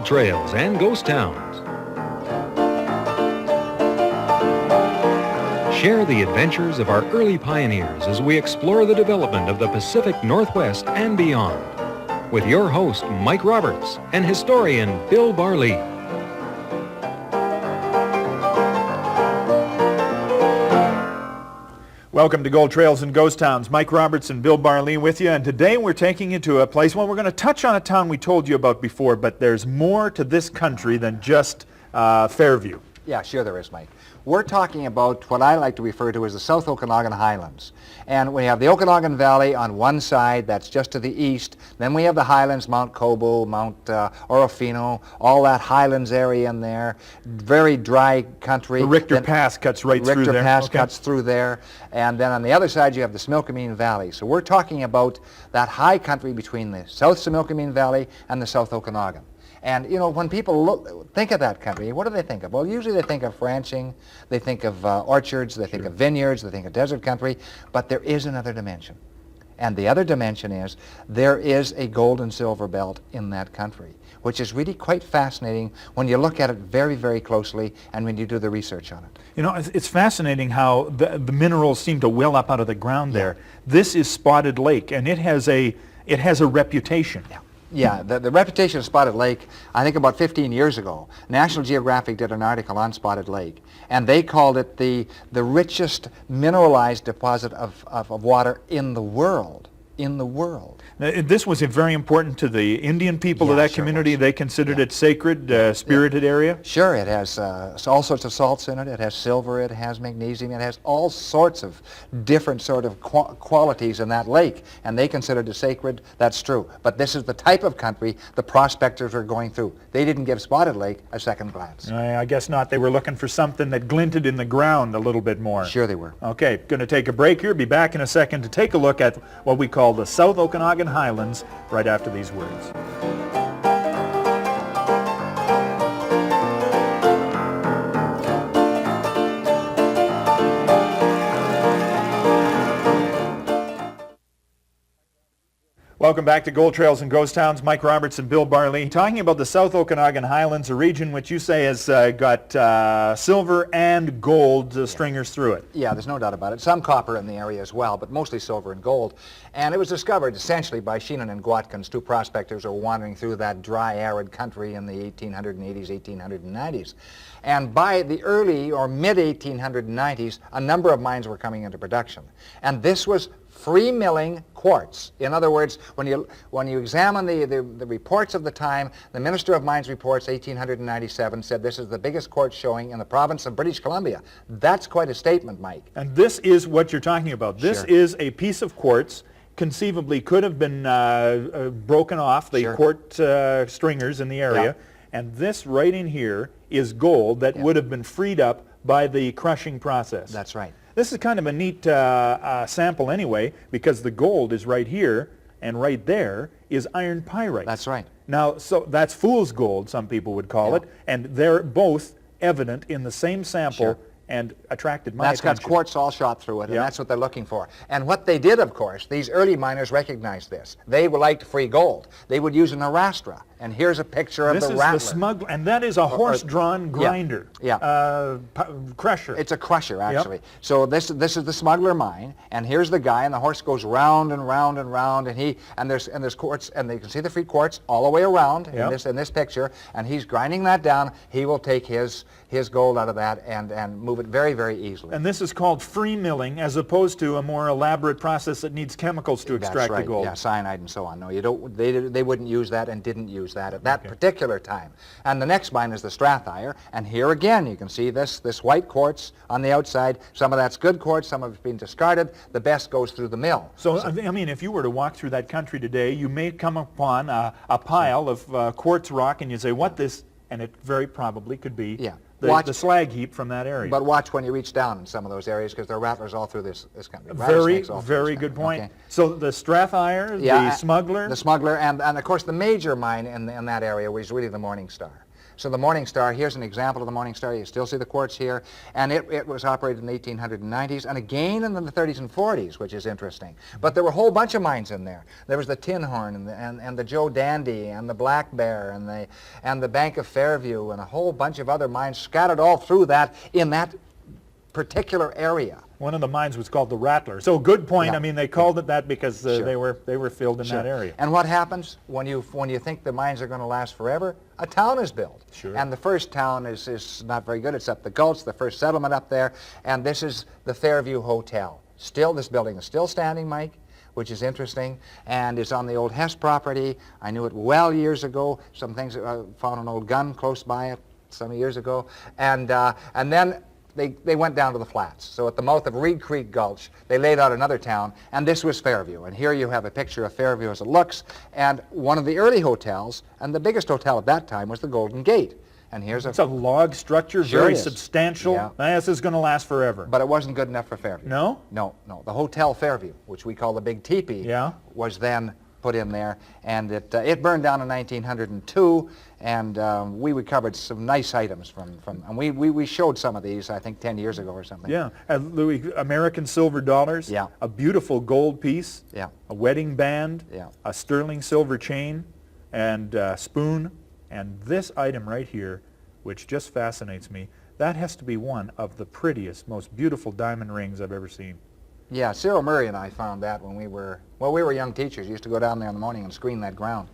gold trails and ghost towns. Share the adventures of our early pioneers as we explore the development of the Pacific Northwest and beyond. With your host, Mike Roberts, and historian Bill Barlee. Welcome to Gold Trails and Ghost Towns. Mike Roberts and Bill Barlee with you, and today we're taking you to a place, well, we're going to touch on a town we told you about before, but there's more to this country than just Fairview. Yeah, sure there is, Mike. We're talking about what I like to refer to as the South Okanagan Highlands. And we have the Okanagan Valley on one side, that's just to the east. Then we have the Highlands, Mount Cobo, Mount Orofino, all that Highlands area in there. Very dry country. The Richter Pass cuts right through there. Richter Pass cuts through there. And then on the other side you have the Similkameen Valley. So we're talking about that high country between the South Similkameen Valley and the South Okanagan. And, you know, when people think of that country, what do they think of? Well, usually they think of ranching, they think of orchards, they think of vineyards, they think of desert country, but there is another dimension. And the other dimension is there is a gold and silver belt in that country, which is really quite fascinating when you look at it very, very closely and when you do the research on it. You know, it's fascinating how the minerals seem to well up out of the ground there. This is Spotted Lake, and it has a reputation. Yeah, the reputation of Spotted Lake, I think about 15 years ago, National Geographic did an article on Spotted Lake, and they called it the richest mineralized deposit of water in the world. This was very important to the Indian people of that community. They considered it sacred, spirited area? Sure, it has all sorts of salts in it. It has silver, it has magnesium, it has all sorts of different sort of qualities in that lake, and they considered it sacred. That's true. But this is the type of country the prospectors were going through. They didn't give Spotted Lake a second glance. I guess not. They were looking for something that glinted in the ground a little bit more. Sure they were. Okay, going to take a break here. Be back in a second to take a look at what we call the South Okanagan Highlands right after these words. Welcome back to Gold Trails and Ghost Towns. Mike Roberts and Bill Barlee talking about the South Okanagan Highlands, a region which you say has got silver and gold stringers through it. Yeah, there's no doubt about it. Some copper in the area as well, but mostly silver and gold. And it was discovered essentially by Sheenan and Gwatkins, two prospectors who were wandering through that dry, arid country in the 1880s, 1890s. And by the early or mid-1890s, a number of mines were coming into production. And this was free milling quartz. In other words, when you examine the reports of the time, the Minister of Mines reports 1897 said this is the biggest quartz showing in the province of British Columbia. That's quite a statement, Mike. And this is what you're talking about. This is a piece of quartz conceivably could have been broken off the quartz stringers in the area, and this right in here is gold that would have been freed up by the crushing process. That's right. This is kind of a neat sample anyway, because the gold is right here, and right there is iron pyrite. That's right. Now, so that's fool's gold, some people would call it, and they're both evident in the same sample and attracted my attention. That's got quartz all shot through it, and that's what they're looking for. And what they did, of course, these early miners recognized this. They liked free gold. They would use an arrastra. And here's a picture of the rattler. This is the smuggler, and that is a horse-drawn grinder. Crusher. It's a crusher, actually. So this is the smuggler mine, and here's the guy, and the horse goes round and round and round, and there's quartz, and you can see the free quartz all the way around in this picture, and he's grinding that down. He will take his gold out of that and move it very, very easily. And this is called free milling, as opposed to a more elaborate process that needs chemicals to extract the gold. Yeah, cyanide and so on. No, you don't. They wouldn't use that and didn't use that at that particular time. And the next mine is the Strathire, and here again you can see this white quartz on the outside. Some of that's good quartz, some of it's been discarded. The best goes through the mill. So I mean, if you were to walk through that country today, you may come upon a pile of quartz rock, and you say, what this? And it very probably could be the slag heap from that area. But watch when you reach down in some of those areas, because there are rattlers all through this country. Very good point. Okay. So the Strathire, the smuggler? The smuggler, and of course the major mine in that area was really the Morning Star. So the Morning Star, here's an example of the Morning Star. You still see the quartz here. And it was operated in the 1890s and again in the 30s and 40s, which is interesting. But there were a whole bunch of mines in there. There was the Tin Horn and the Joe Dandy and the Black Bear and the Bank of Fairview and a whole bunch of other mines scattered all through that in that particular area. One of the mines was called the Rattler. So good point. Yeah. I mean, they called it that because Sure. they were filled in that area. And what happens when you think the mines are going to last forever? A town is built. Sure. And the first town is not very good. It's up the Gulch, the first settlement up there, and this is the Fairview Hotel. Still, this building is still standing, Mike, which is interesting, and it's on the old Hess property. I knew it well years ago. Some things, found an old gun close by it some years ago, and then they went down to the flats. So at the mouth of Reed Creek Gulch, they laid out another town, and this was Fairview. And here you have a picture of Fairview as it looks, and one of the early hotels, and the biggest hotel at that time was the Golden Gate. And here's It's a log structure, Sure very it is. substantial. Yeah. This is going to last forever. But it wasn't good enough for Fairview. No? No. The Hotel Fairview, which we call the Big Teepee, Yeah. was then put in there, and it burned down in 1902, and we recovered some nice items from and we showed some of these, I think, 10 years ago or something. Yeah, Louis, American silver dollars, Yeah. a beautiful gold piece, Yeah. a wedding band, Yeah. a sterling silver chain, and spoon, and this item right here, which just fascinates me, that has to be one of the prettiest, most beautiful diamond rings I've ever seen. Yeah, Cyril Murray and I found that when we were young teachers. Used to go down there in the morning and screen that ground,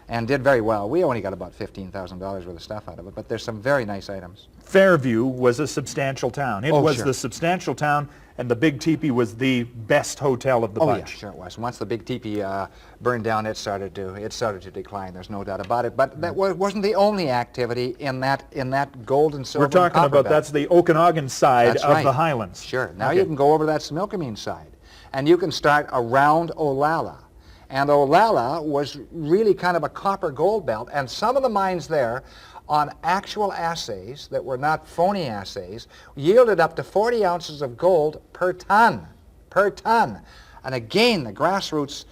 and did very well. We only got about $15,000 worth of stuff out of it, but there's some very nice items. Fairview was a substantial town. It Oh, was sure. the substantial town, and the Big Teepee was the best hotel of the Oh yeah, bunch. sure it was. Once the Big Teepee burned down, it started to decline. There's no doubt about it. But that wasn't the only activity in that gold and silver. We're talking and copper about belt. that's the Okanagan side That's of right. the Highlands. Sure. Now Okay. you can go over to that Similkameen side, and you can start around Olalla. And Olalla was really kind of a copper gold belt, and some of the mines there, on actual assays that were not phony assays, yielded up to 40 ounces of gold per ton. And again, the grassroots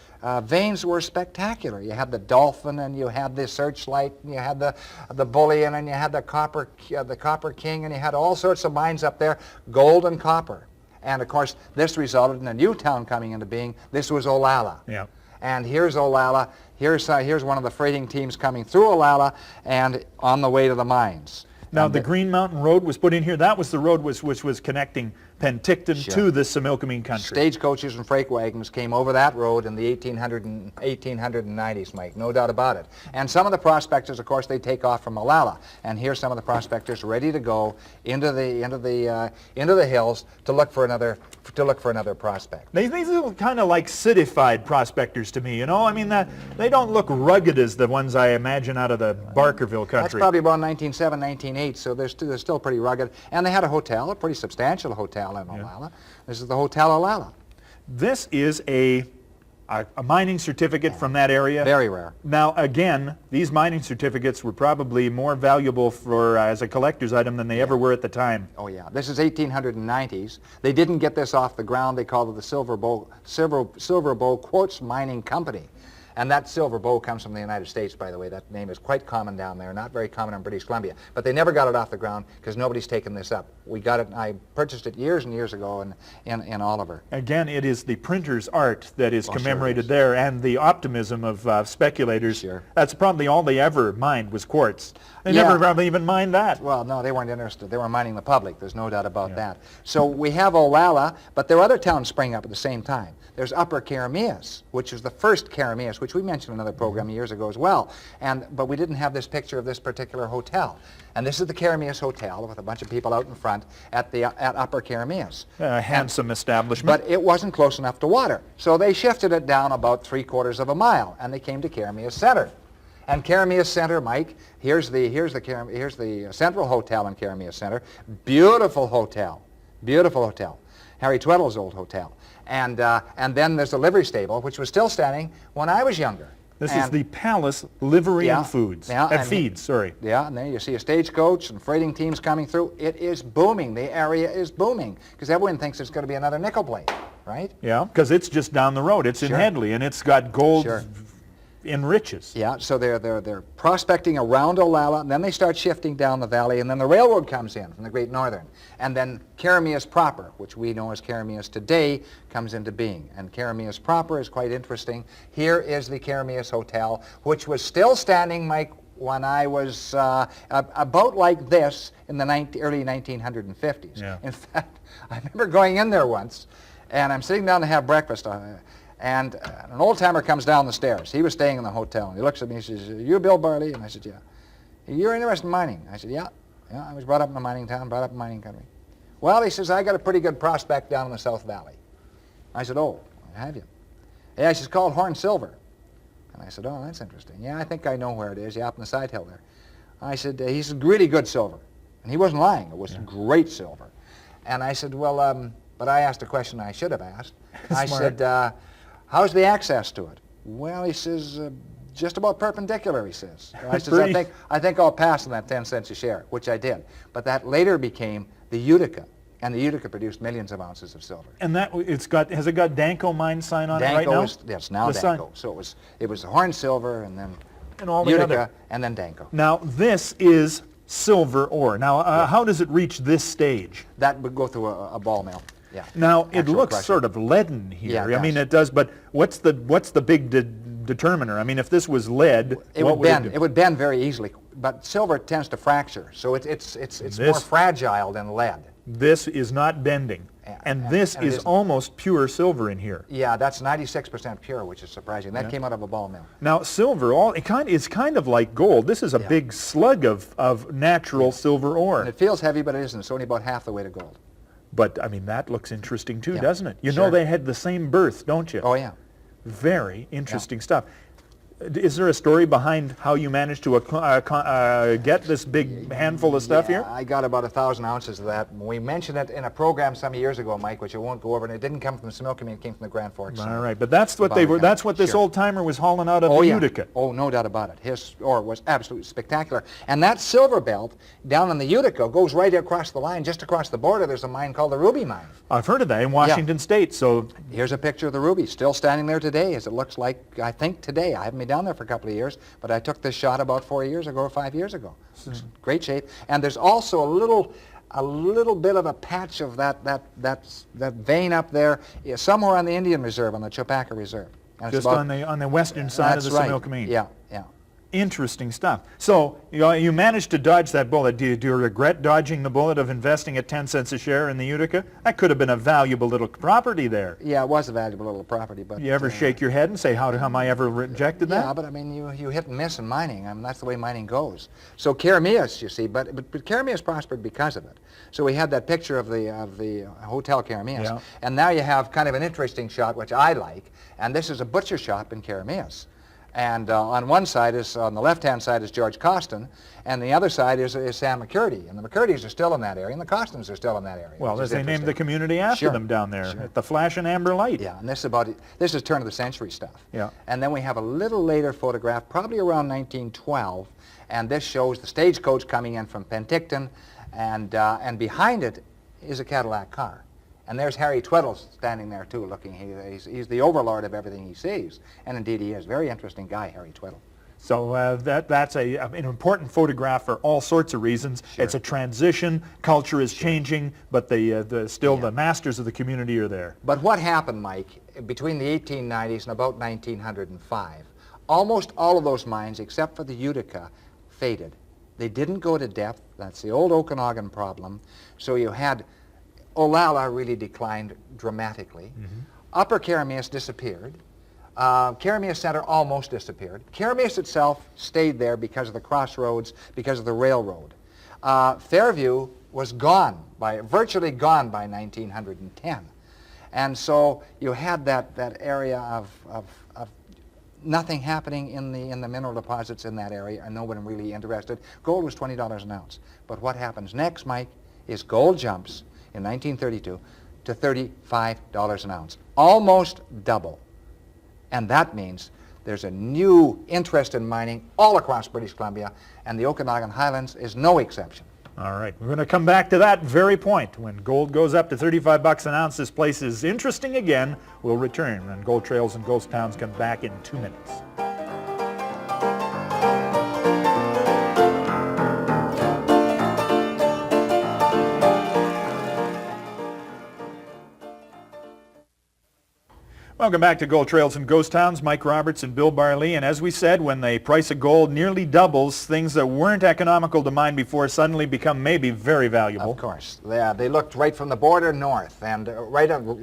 veins were spectacular. You had the Dolphin, and you had the Searchlight, and you had the Bullion, and you had the Copper King, and you had all sorts of mines up there, gold and copper. And of course, this resulted in a new town coming into being. This was Olalla. Yeah. And here's Olalla. Here's one of the freighting teams coming through Olalla and on the way to the mines. Now, And the Green Mountain Road was put in here. That was the road which was connecting Penticton Sure. to the Similkameen country. Stagecoaches and freight wagons came over that road in the 1890s, Mike, no doubt about it. And some of the prospectors, of course, they take off from Olalla. And here's some of the prospectors ready to go into the hills to look for another prospect. These look kind of like citified prospectors to me, you know? I mean, they don't look rugged as the ones I imagine out of the Barkerville That's country. probably about 1907, 1908, so they're still pretty rugged. And they had a hotel, a pretty substantial hotel in Olalla. This is the Hotel Olalla. This is a mining certificate from that area. Very rare. Now, again, these mining certificates were probably more valuable for as a collector's item than they ever were at the time. Oh yeah, this is 1890s. They didn't get this off the ground. They called it the Silver Bow Quartz Mining Company. And that silver bow comes from the United States, by the way. That name is quite common down there, not very common in British Columbia. But they never got it off the ground because nobody's taken this up. We got it, I purchased it years and years ago in Oliver. Again, it is the printer's art that is Well, sure commemorated it is. there, and the optimism of speculators. Sure. That's probably all they ever mined was quartz. They Yeah. never probably even mined that. Well, no, they weren't interested. They were mining the public. There's no doubt about that. So we have Olalla, but there are other towns spring up at the same time. There's Upper Karameas, which was the first Karameas, which we mentioned in another program years ago as well. But we didn't have this picture of this particular hotel. And this is the Karameas Hotel with a bunch of people out in front at Upper Karameas. A handsome establishment. But it wasn't close enough to water. So they shifted it down about 3/4 of a mile, and they came to Karameas Center. And Karameas Center, Mike, here's the Central Hotel in Karameas Center. Beautiful hotel. Beautiful hotel. Harry Tweddle's old hotel. And then there's the livery stable, which was still standing when I was younger. This is the Palace Livery and Foods. Feeds, sorry. Yeah, and then you see a stagecoach and freighting teams coming through. It is booming. The area is booming because everyone thinks it's going to be another nickel plate, right? Yeah, because it's just down the road. It's in Sure. Headley, and it's got gold Sure. enriches. Yeah, so they're prospecting around Olalla, and then they start shifting down the valley, and then the railroad comes in from the Great Northern. And then Carameus proper, which we know as Carameus today, comes into being. And Carameus proper is quite interesting. Here is the Carameus Hotel, which was still standing, Mike, when I was about like this in the early 1950s. Yeah. In fact, I remember going in there once, and I'm sitting down to have breakfast, and an old-timer comes down the stairs. He was staying in the hotel, and he looks at me and he says, "You Bill Barley?" And I said, "Yeah." "You're interested in mining?" I said, "Yeah. Yeah, I was brought up in a mining town, brought up in mining country." "Well," he says, "I got a pretty good prospect down in the South Valley." I said, "Oh, have you?" "Yeah," he says, "called Horn Silver." And I said, "Oh, that's interesting. Yeah, I think I know where it is. Yeah, up in the side hill there." I said, "He said, really good silver." And he wasn't lying. It was great silver. And I said, "Well, but I asked a question I should have asked." I said, "How's the access to it?" "Well," he says, "just about perpendicular," he says. I says, I think I'll pass on that 10 cents a share," which I did. But that later became the Utica. And the Utica produced millions of ounces of silver. And that has it got Danco mine sign on it right now? Yes, now The Danco. sign. So it was Horn Silver, and then And all the Utica, other. and then Danco. Now this is silver ore. Now how does it reach this stage? That would go through a ball mill. Yeah. Now it Actual looks crushing. sort of leaden here. Yeah, it I mean does. it does, but what's the big determiner? I mean, if this was lead, It what would bend. it do? It would bend very easily, but silver tends to fracture, so it's more fragile than lead. This is not bending, and this and it is isn't. almost pure silver in here. Yeah, that's 96% pure, which is surprising. That came out of a ball mill. Now silver, it's kind of like gold. This is a big slug of natural silver ore. And it feels heavy, but it isn't. It's only about half the weight of gold. But I mean, that looks interesting too, Yeah, doesn't it? You know sure. they had the same birth, don't you? Oh yeah. Very interesting stuff. Is there a story behind how you managed to get this big handful of stuff here? I got about 1,000 ounces of that. We mentioned it in a program some years ago, Mike, which I won't go over, and it didn't come from the Similkameen, it came from the Grand Forks. All right, but that's what they were. That's what this Sure. old timer was hauling out of Oh the yeah. Utica. Oh, no doubt about it. His ore was absolutely spectacular. And that silver belt down in the Utica goes right across the line, just across the border. There's a mine called the Ruby Mine. I've heard of that in Washington State. So Here's a picture of the ruby, still standing there today, as it looks like, I think, today. I haven't been down there for a couple of years, but I took this shot about 4 years ago or 5 years ago. It's great shape. And there's also a little bit of a patch of that vein up there, somewhere on the Indian Reserve, on the Chopaka Reserve. And it's just about, on the western side of that's the right. Similkameen. Yeah, yeah. Interesting stuff. So you managed to dodge that bullet. Do you regret dodging the bullet of investing at 10 cents a share in the Utica? That could have been a valuable little property there. Yeah, it was a valuable little property, but... You ever shake your head and say, how come I ever rejected that? Yeah, but I mean, you hit and miss in mining. I mean, that's the way mining goes. So Carameus, you see, but Carameus prospered because of it. So we had that picture of the Hotel Carameus, Yeah. and now you have kind of an interesting shot, which I like, and this is a butcher shop in Carameus. And on one side on the left-hand side is George Costin, and the other side is Sam McCurdy. And the McCurdys are still in that area, and the Costins are still in that area. Well, which is they named the interesting. community after Sure. them down there, Sure. at the Flash and Amber Light. Yeah, and this is turn of the century stuff. Yeah. And then we have a little later photograph, probably around 1912, and this shows the stagecoach coming in from Penticton, and behind it is a Cadillac car. And there's Harry Twiddle standing there too, looking. He's the overlord of everything he sees, and indeed he is. Very interesting guy, Harry Twiddle. So that's an important photograph for all sorts of reasons. Sure. It's a transition. Culture is changing, but still the masters of the community are there. But what happened, Mike, between the 1890s and about 1905, almost all of those mines, except for the Utica, faded. They didn't go to depth. That's the old Okanagan problem. So you had Olalla really declined dramatically. Upper Carameus disappeared. Carameus Center almost disappeared. Carameus itself stayed there because of the crossroads, because of the railroad. Fairview was virtually gone by 1910. And so you had that area of nothing happening in the mineral deposits in that area, and nobody really interested. Gold was $20 an ounce. But what happens next, Mike, is gold jumps in 1932 to $35 an ounce, almost double. And that means there's a new interest in mining all across British Columbia, and the Okanagan Highlands is no exception. All right, we're going to come back to that very point. When gold goes up to $35 an ounce, this place is interesting again. We'll return when Gold Trails and Ghost Towns come back in 2 minutes. Welcome back to Gold Trails and Ghost Towns. Mike Roberts and Bill Barley. And as we said, when the price of gold nearly doubles, things that weren't economical to mine before suddenly become maybe very valuable. Of course. They looked right from the border north, and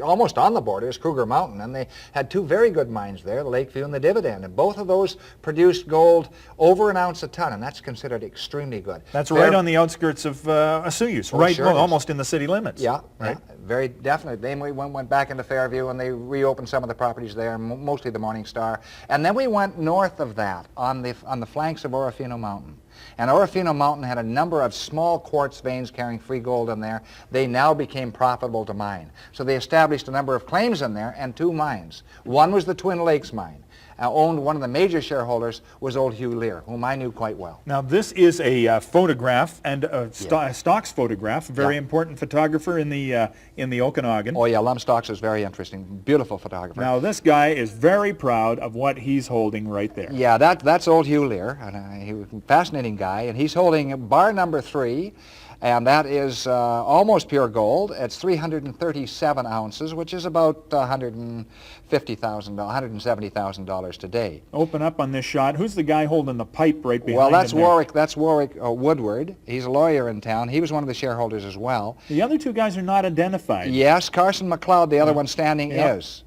almost on the border is Kruger Mountain, and they had two very good mines there, the Lakeview and the Dividend, and both of those produced gold over an ounce a ton, and that's considered extremely good. That's right on the outskirts of Osoyoos, right, sure well, almost in the city limits. Yeah, right. Yeah, very definitely. Then we went back into Fairview, and they reopened some of the properties there, mostly the Morning Star. And then we went north of that on the flanks of Orofino Mountain. And Orofino Mountain had a number of small quartz veins carrying free gold in there. They now became profitable to mine. So they established a number of claims in there and two mines. One was the Twin Lakes mine. Owned, one of the major shareholders was old Hugh Lear, whom I knew quite well. Now this is a photograph, and a Stocks photograph, a very important photographer in the Okanagan. Oh yeah, Lum Stocks is very interesting, beautiful photographer. Now this guy is very proud of what he's holding right there. Yeah, that's old Hugh Lear, and he was a fascinating guy, and he's holding bar number 3, and that is almost pure gold. It's 337 ounces, which is about $150,000, $170,000 today. Open up on this shot. Who's the guy holding the pipe right behind Well, that's him there? Warwick. That's Warwick Woodward. He's a lawyer in town. He was one of the shareholders as well. The other two guys are not identified. Yes, Carson McLeod, the other one standing, is.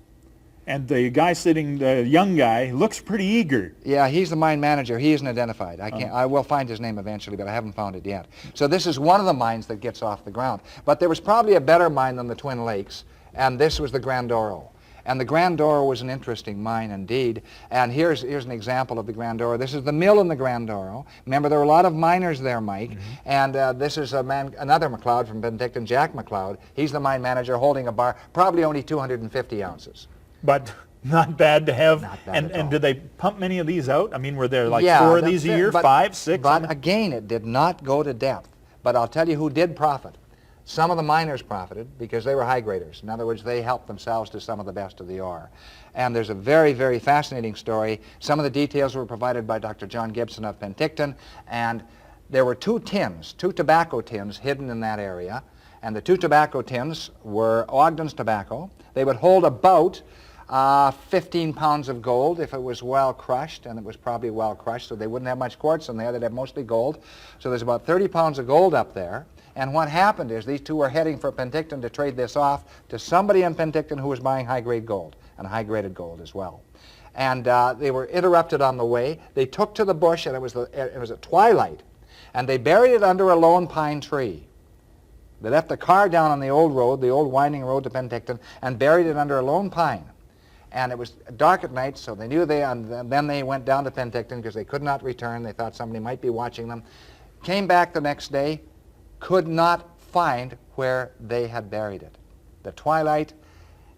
And the guy sitting, the young guy, looks pretty eager. Yeah, he's the mine manager. He isn't identified. I will find his name eventually, but I haven't found it yet. So this is one of the mines that gets off the ground. But there was probably a better mine than the Twin Lakes, and this was the Grandoro. And the Grandoro was an interesting mine indeed. And here's an example of the Grandoro. This is the mill in the Grandoro. Remember, there were a lot of miners there, Mike. And this is another McLeod from Penticton, Jack McLeod. He's the mine manager holding a bar, probably only 250 ounces. But not bad to have. Not bad at all. And did they pump many of these out? I mean, were there like 4 of that's these a it. year, 5, 6? But again, it did not go to depth. But I'll tell you who did profit. Some of the miners profited because they were high graders. In other words, they helped themselves to some of the best of the ore. And there's a very, very fascinating story. Some of the details were provided by Dr. John Gibson of Penticton. And there were 2 tobacco tins hidden in that area. And the 2 tobacco tins were Ogden's tobacco. They would hold about 15 pounds of gold if it was well crushed, and it was probably well crushed, so they wouldn't have much quartz in there. They'd have mostly gold. So there's about 30 pounds of gold up there. And what happened is these two were heading for Penticton to trade this off to somebody in Penticton who was buying high-grade gold, and high-graded gold as well. And they were interrupted on the way. They took to the bush, and it was at twilight, and they buried it under a lone pine tree. They left the car down on the old road, the old winding road to Penticton, and buried it under a lone pine. And it was dark at night, so they knew then they went down to Penticton because they could not return. They thought somebody might be watching them. Came back the next day, could not find where they had buried it. The twilight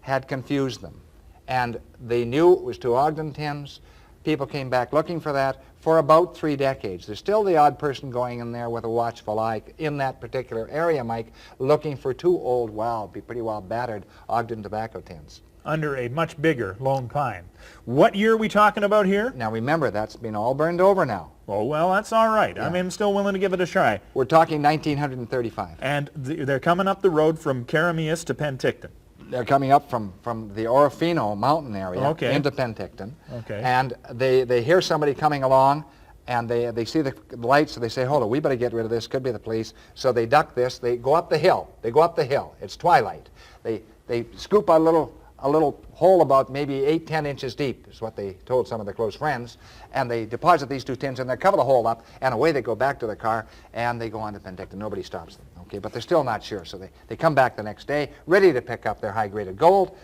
had confused them. And they knew it was 2 Ogden tins. People came back looking for that for about 3 decades. There's still the odd person going in there with a watchful eye in that particular area, Mike, looking for 2 old, pretty well battered Ogden tobacco tins. Under a much bigger lone pine. What year are we talking about here? Now remember, that's been all burned over now. Oh, well, that's all right. Yeah. I mean, I'm still willing to give it a try. We're talking 1935. And they're coming up the road from Karamias to Penticton. They're coming up from the Orofino mountain area into Penticton. Okay. And they hear somebody coming along, and they see the lights, so they say, hold on, we better get rid of this, could be the police. So they duck this, they go up the hill. It's twilight. They scoop a little hole about maybe 8-10 inches deep, is what they told some of their close friends, and they deposit these 2 tins in there, cover the hole up, and away they go back to the car, and they go on to Penticton. Nobody stops them, okay? But they're still not sure, so they come back the next day, ready to pick up their high-graded gold,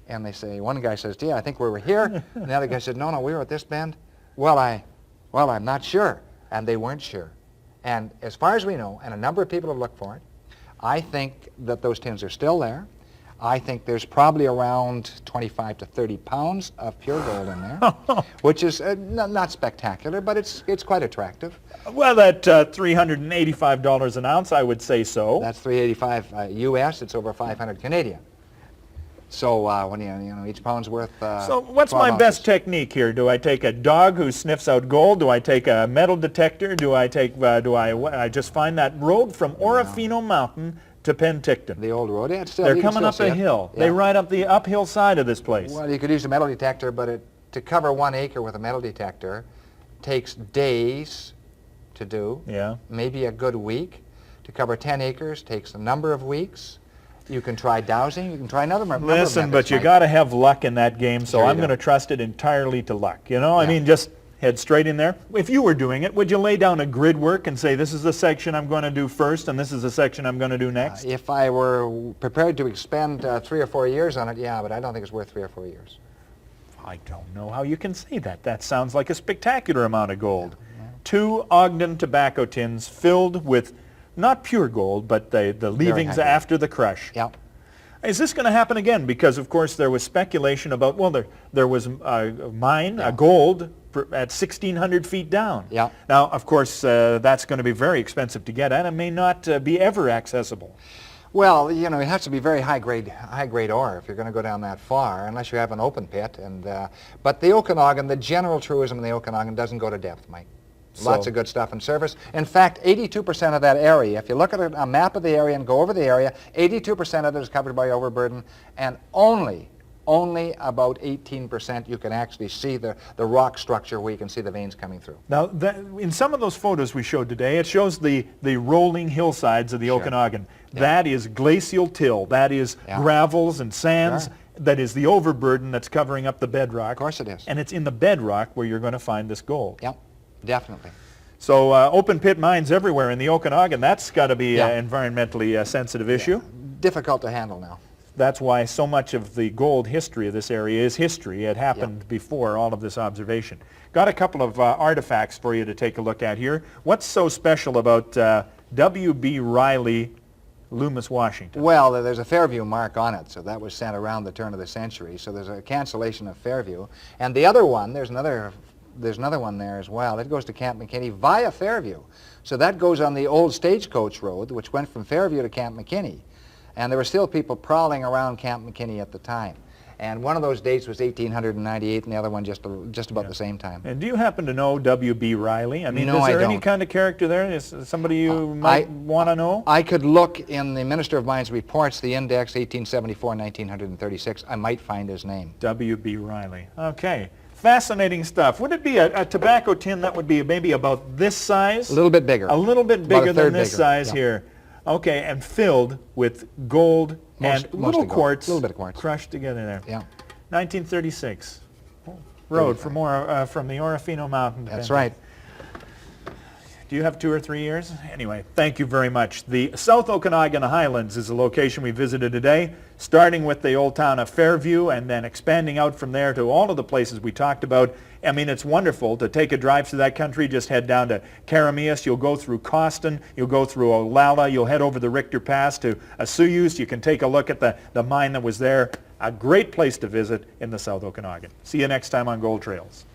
and they say, one guy says, gee, I think we were here, and the other guy said, no, we were at this bend. Well, I'm not sure, and they weren't sure. And as far as we know, and a number of people have looked for it, I think that those tins are still there. I think there's probably around 25 to 30 pounds of pure gold in there, which is not spectacular, but it's quite attractive. Well, at $385 an ounce, I would say so. That's $385 U.S. It's over 500 Canadian. So when each pound's worth. So what's my best technique here? Do I take a dog who sniffs out gold? Do I take a metal detector? Do I take? I just find that road from Orofino Mountain to Penticton. The old road. Yeah, it's still, They're you can coming still up a see it. hill. Yeah. They ride up the uphill side of this place. Well, you could use a metal detector, but to cover 1 acre with a metal detector takes days to do. Yeah. Maybe a good week. To cover 10 acres takes a number of weeks. You can try dowsing. You can try another number of Listen, methods, but you Mike. got to have luck in that game, so Sure you I'm do. going to trust it entirely to luck. You know, I Yeah. mean, just head straight in there. If you were doing it, would you lay down a grid work and say, this is the section I'm going to do first, and this is the section I'm going to do next? If I were prepared to expend 3 or 4 years on it, yeah, but I don't think it's worth 3 or 4 years. I don't know how you can say that. That sounds like a spectacular amount of gold. 2 Ogden tobacco tins filled with not pure gold, but the leavings high grade. after the crush. Yeah. Is this going to happen again? Because, of course, there was speculation about, well, there was a mine, a gold, at 1,600 feet down. Yeah. Now, of course, that's going to be very expensive to get at and may not be ever accessible. Well, you know, it has to be very high grade ore if you're going to go down that far, unless you have an open pit. But the Okanagan, the general truism in the Okanagan doesn't go to depth, Mike. Lots of good stuff in surface. In fact, 82% of that area, if you look at a map of the area and go over the area, 82% of it is covered by overburden, and only about 18% you can actually see the rock structure where you can see the veins coming through. Now, in some of those photos we showed today, it shows the rolling hillsides of the Okanagan. Yeah. That is glacial till. That is gravels and sands. Sure. That is the overburden that's covering up the bedrock. Of course it is. And it's in the bedrock where you're going to find this gold. Yep, definitely. So open pit mines everywhere in the Okanagan. That's got to be an environmentally sensitive issue. Difficult to handle now. That's why so much of the gold history of this area is history. It happened before all of this observation. Got a couple of artifacts for you to take a look at here. What's so special about W.B. Riley, Loomis, Washington? Well, there's a Fairview mark on it, so that was sent around the turn of the century. So there's a cancellation of Fairview. And the other one, there's another one there as well. It goes to Camp McKinney via Fairview. So that goes on the old stagecoach road, which went from Fairview to Camp McKinney. And there were still people prowling around Camp McKinney at the time. And one of those dates was 1898, and the other one just about the same time. And do you happen to know W.B. Riley? I mean, No, is there I any don't. kind of character there? Is somebody you might want to know? I could look in the Minister of Mines reports, the index 1874-1936. I might find his name. W.B. Riley. Okay. Fascinating stuff. Would it be a tobacco tin that would be maybe about this size? A little bit bigger. A little bit About a bigger than third this bigger, size yeah. here. Okay, and filled with gold and Mostly little gold. quartz, Little bit of quartz. crushed together there. Yeah. 1936. Road from the Orofino Mountain. to That's Benton. right. Do you have 2 or 3 years? Anyway, thank you very much. The South Okanagan Highlands is the location we visited today, starting with the old town of Fairview and then expanding out from there to all of the places we talked about. I mean, it's wonderful to take a drive through that country. Just head down to Karamias. You'll go through Coston. You'll go through Olalla. You'll head over the Richter Pass to Asuyus. You can take a look at the mine that was there. A great place to visit in the South Okanagan. See you next time on Gold Trails.